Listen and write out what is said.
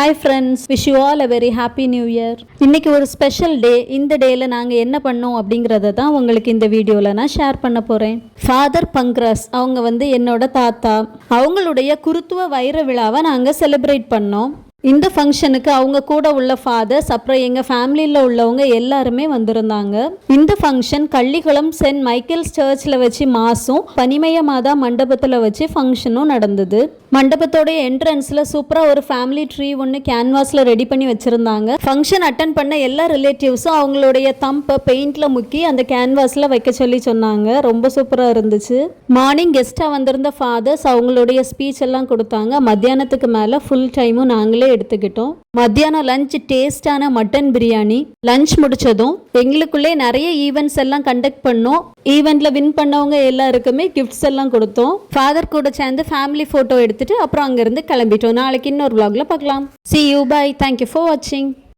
Hi friends, wish you all a very happy new year. இன்னைக்கு ஒரு special day. இந்த டேல நாங்கள் என்ன பண்ணோம் அப்படிங்கிறத தான் உங்களுக்கு இந்த வீடியோவில் நான் ஷேர் பண்ண போகிறேன். ஃபாதர் பங்க்ராஸ் அவங்க என்னோட தாத்தா. அவங்களுடைய குருத்துவ வைர விழாவை நாங்கள் செலிப்ரேட் பண்ணோம். இந்த ஃபங்க்ஷனுக்கு அவங்க கூட உள்ள ஃபாதர்ஸ் அப்புறம் எங்கள் ஃபேமிலியில் உள்ளவங்க எல்லாருமே வந்திருந்தாங்க. இந்த ஃபங்க்ஷன் கள்ளிக்குளம் சென்ட் மைக்கேல்ஸ் சர்ச்சில் வச்சு மாசும் பனிமய மாதா மண்டபத்தில் வச்சு ஃபங்க்ஷனும் நடந்தது. மண்டபத்தோடைய என்ட்ரன்ஸில் சூப்பராக ஒரு ஃபேமிலி ட்ரீ ஒன்று கேன்வாஸில் ரெடி பண்ணி வச்சுருந்தாங்க. ஃபங்க்ஷன் அட்டன் பண்ண எல்லா ரிலேட்டிவ்ஸும் அவங்களுடைய தம்பை பெயிண்டில் முக்கி அந்த கேன்வாஸில் வைக்க சொன்னாங்க. ரொம்ப சூப்பராக இருந்துச்சு. மார்னிங் கெஸ்ட்டாக வந்திருந்த ஃபாதர்ஸ் அவங்களுடைய ஸ்பீச் எல்லாம் கொடுத்தாங்க. மத்தியானத்துக்கு மேலே ஃபுல் டைமும் நாங்களே எடுத்துக்கிட்டோம். மத்தியானம் லஞ்ச் டேஸ்டான மட்டன் பிரியாணி. லஞ்ச் முடிச்சதும் எங்களுக்குள்ளே நிறைய ஈவெண்ட்ஸ் எல்லாம் கண்டக்ட் பண்ணோம். ஈவெண்ட்ல வின் பண்ணவங்க எல்லாருக்குமே கிஃப்ட்ஸ் எல்லாம் கொடுத்தோம். ஃபாதர் கூட சேர்ந்து ஃபேமிலி போட்டோ எடுத்துட்டு அப்புறம் அங்கிருந்து கிளம்பிட்டோம். நாளைக்கு இன்னொரு vlogல பார்க்கலாம். See you, bye. Thank you for watching.